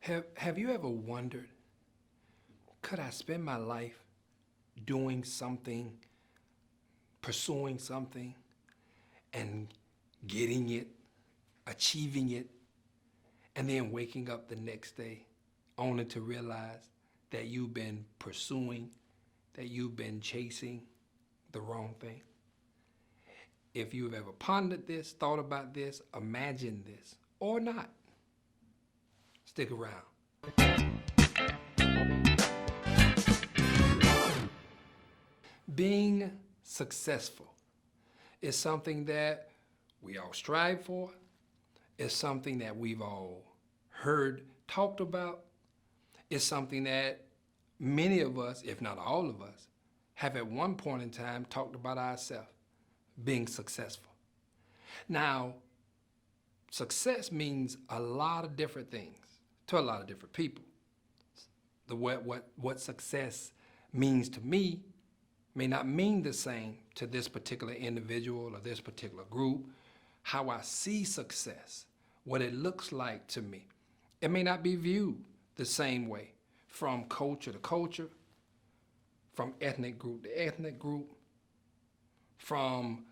Have you ever wondered, could I spend my life doing something, pursuing something, and getting it, achieving it, and then waking up the next day only to realize that you've been pursuing, that you've been chasing the wrong thing? If you've ever pondered this, thought about this, imagined this, or not, stick around. Being successful is something that we all strive for. It's something that we've all heard talked about. It's something that many of us, if not all of us, have at one point in time talked about ourselves, being successful. Now, success means a lot of different things to a lot of different people. What success means to me may not mean the same to this particular individual or this particular group. How I see success, what it looks like to me, it may not be viewed the same way from culture to culture, from ethnic group to ethnic group, from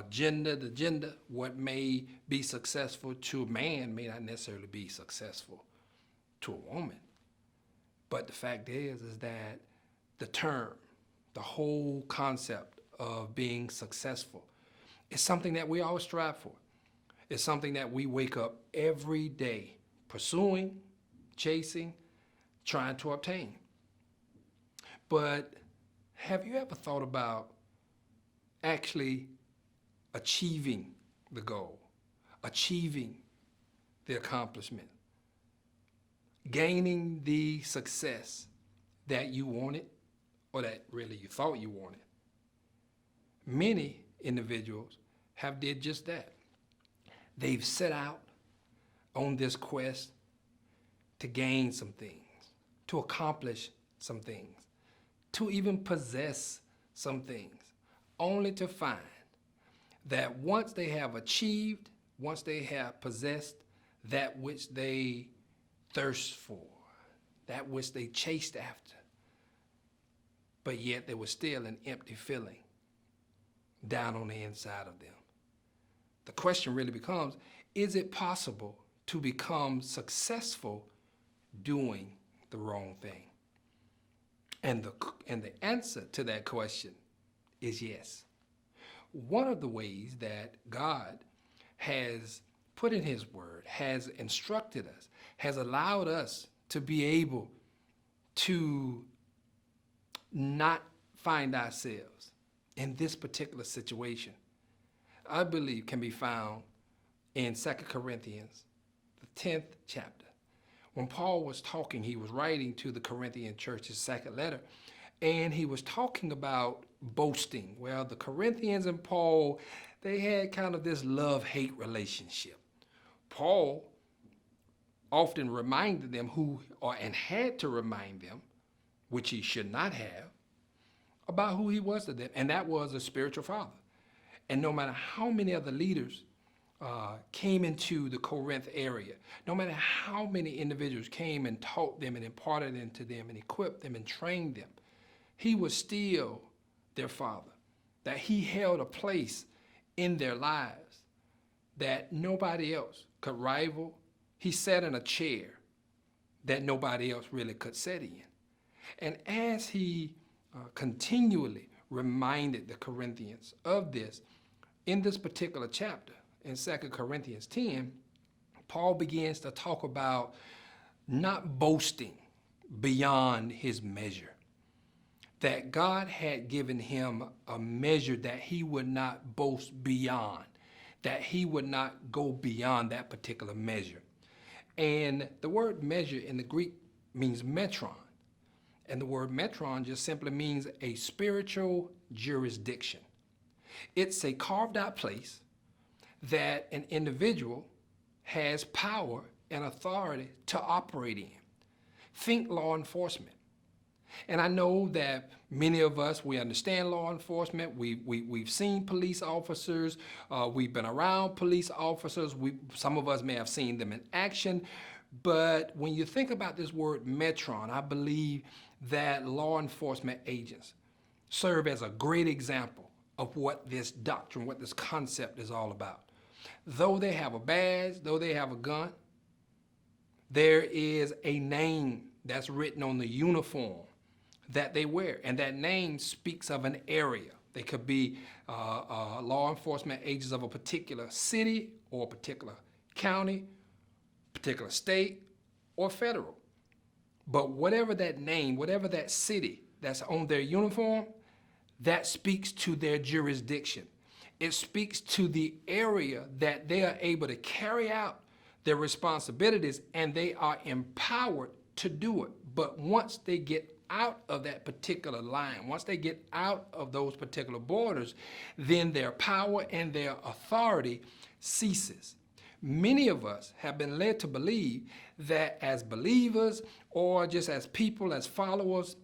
gender to gender. What may be successful to a man may not necessarily be successful to a woman. But the fact is that the term, the whole concept of being successful is something that we all strive for. It's something that we wake up every day pursuing, chasing, trying to obtain. But have you ever thought about actually achieving the goal, achieving the accomplishment, gaining the success that you wanted or that really you thought you wanted? Many individuals have did just that. They've set out on this quest to gain some things, to accomplish some things, to even possess some things, only to find that once they have achieved, once they have possessed that which they thirst for, that which they chased after, but yet there was still an empty feeling down on the inside of them. The question really becomes, is it possible to become successful doing the wrong thing? And the answer to that question is yes. One of the ways that God has put in His Word, has instructed us, has allowed us to be able to not find ourselves in this particular situation, I believe can be found in 2 Corinthians, the 10th chapter. When Paul was talking, he was writing to the Corinthian church, his second letter, and he was talking about boasting. Well, the Corinthians and Paul, they had kind of this love-hate relationship. Paul often reminded them and had to remind them, which he should not have, about who he was to them, and that was a spiritual father. And no matter how many other leaders came into the Corinth area, no matter how many individuals came and taught them and imparted into them and equipped them and trained them, he was still their father, that he held a place in their lives that nobody else could rival. He sat in a chair that nobody else really could sit in. And as he continually reminded the Corinthians of this, in this particular chapter, in 2 Corinthians 10, Paul begins to talk about not boasting beyond his measure. That God had given him a measure that he would not boast beyond, that he would not go beyond that particular measure. And the word measure in the Greek means metron. And the word metron just simply means a spiritual jurisdiction. It's a carved out place that an individual has power and authority to operate in. Think law enforcement. And I know that many of us, we understand law enforcement. We've seen police officers. We've been around police officers. Some of us may have seen them in action. But when you think about this word metron, I believe that law enforcement agents serve as a great example of what this doctrine, what this concept is all about. Though they have a badge, though they have a gun, there is a name that's written on the uniform that they wear, and that name speaks of an area. They could be law enforcement agents of a particular city or a particular county, particular state, or federal. But whatever that name, whatever that city that's on their uniform, that speaks to their jurisdiction. It speaks to the area that they are able to carry out their responsibilities, and they are empowered to do it. But once they get out of that particular line, once they get out of those particular borders, then their power and their authority ceases. Many of us have been led to believe that as believers or just as people, as followers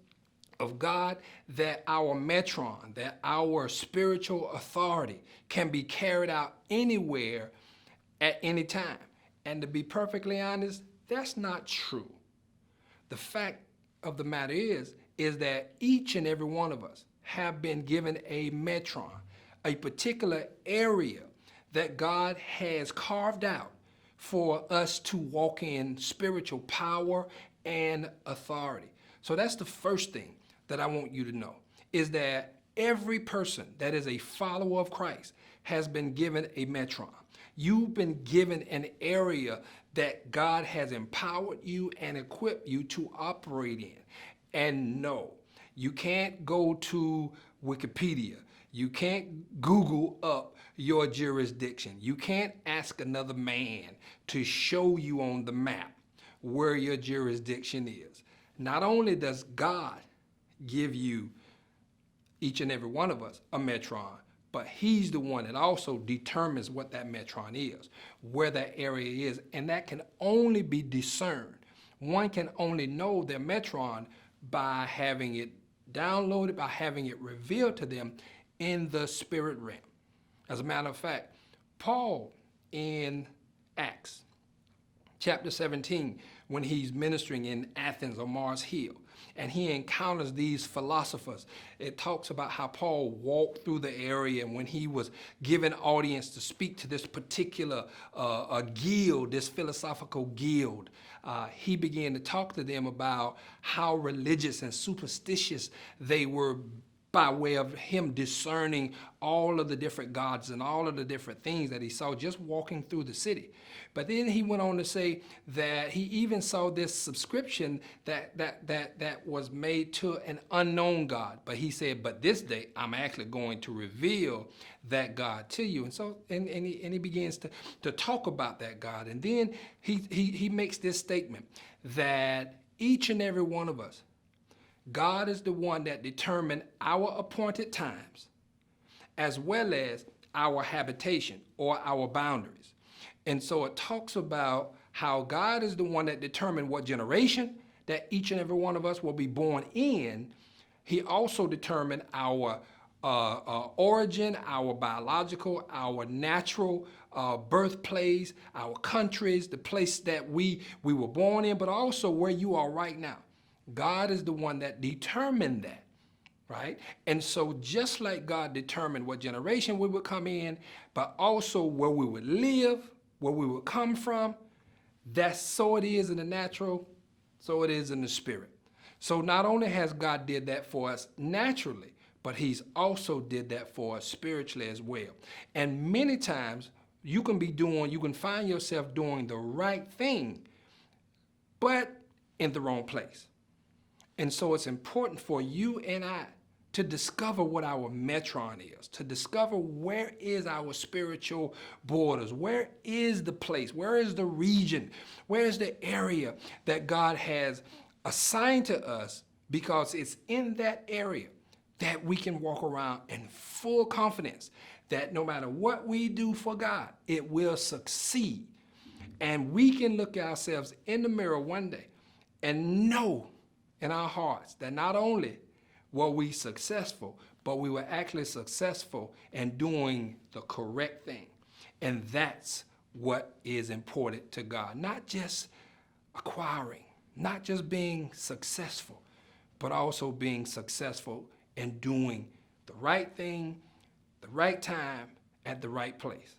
of God, that our metron, that our spiritual authority can be carried out anywhere at any time. And to be perfectly honest, that's not true. The fact of the matter is that each and every one of us have been given a metron, a particular area that God has carved out for us to walk in spiritual power and authority. So that's the first thing that I want you to know, is that every person that is a follower of Christ has been given a metron. You've been given an area that God has empowered you and equipped you to operate in. And no, you can't go to Wikipedia. You can't Google up your jurisdiction. You can't ask another man to show you on the map where your jurisdiction is. Not only does God give you, each and every one of us, a metron, but he's the one that also determines what that metron is, where that area is, and that can only be discerned. One can only know their metron by having it downloaded, by having it revealed to them in the spirit realm. As a matter of fact, Paul in Acts chapter 17, when he's ministering in Athens on Mars Hill, and he encounters these philosophers. It talks about how Paul walked through the area, and when he was given audience to speak to this particular guild, this philosophical guild, he began to talk to them about how religious and superstitious they were, by way of him discerning all of the different gods and all of the different things that he saw just walking through the city. But then he went on to say that he even saw this subscription that was made to an unknown God. But he said, but this day I'm actually going to reveal that God to you. And so and he begins to talk about that God. And then he makes this statement that each and every one of us, God is the one that determined our appointed times, as well as our habitation or our boundaries. And so it talks about how God is the one that determined what generation that each and every one of us will be born in. He also determined our origin, our biological, our natural birthplace, our countries, the place that we were born in, but also where you are right now. God is the one that determined that, right? And so just like God determined what generation we would come in, but also where we would live, where we would come from, that's so it is in the natural, so it is in the spirit. So not only has God did that for us naturally, but he's also did that for us spiritually as well. And many times you can find yourself doing the right thing, but in the wrong place. And so it's important for you and I to discover what our metron is, to discover where is our spiritual borders, where is the place, where is the region, where is the area that God has assigned to us, because it's in that area that we can walk around in full confidence that no matter what we do for God, it will succeed. And we can look at ourselves in the mirror one day and know in our hearts that not only were we successful, but we were actually successful in doing the correct thing. And that's what is important to God. Not just acquiring, not just being successful, but also being successful in doing the right thing, the right time, at the right place.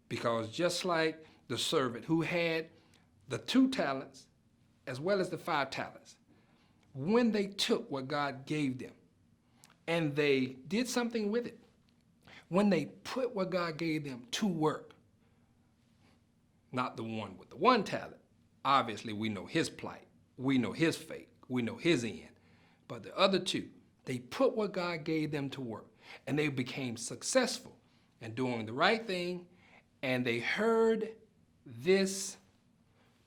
Because just like the servant who had the 2 talents as well as the 5 talents, when they took what God gave them and they did something with it, when they put what God gave them to work, not the one with the 1 talent, obviously we know his plight, we know his fate, we know his end, but the other 2, they put what God gave them to work and they became successful in doing the right thing, and they heard this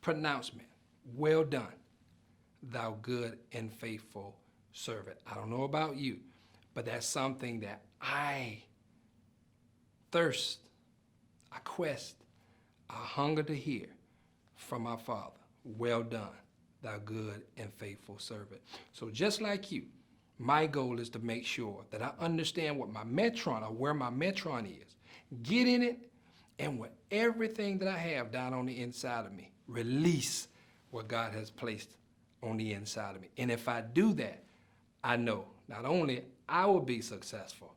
pronouncement, "Well done, thou good and faithful servant." I don't know about you, but that's something that I thirst, I quest, I hunger to hear from my Father. "Well done, thou good and faithful servant." So just like you, my goal is to make sure that I understand what my metron, or where my metron is, get in it, and with everything that I have down on the inside of me, release what God has placed on the inside of me. And if I do that, I know not only I will be successful,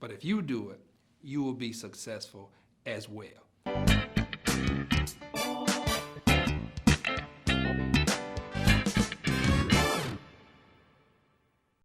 but if you do it, you will be successful as well.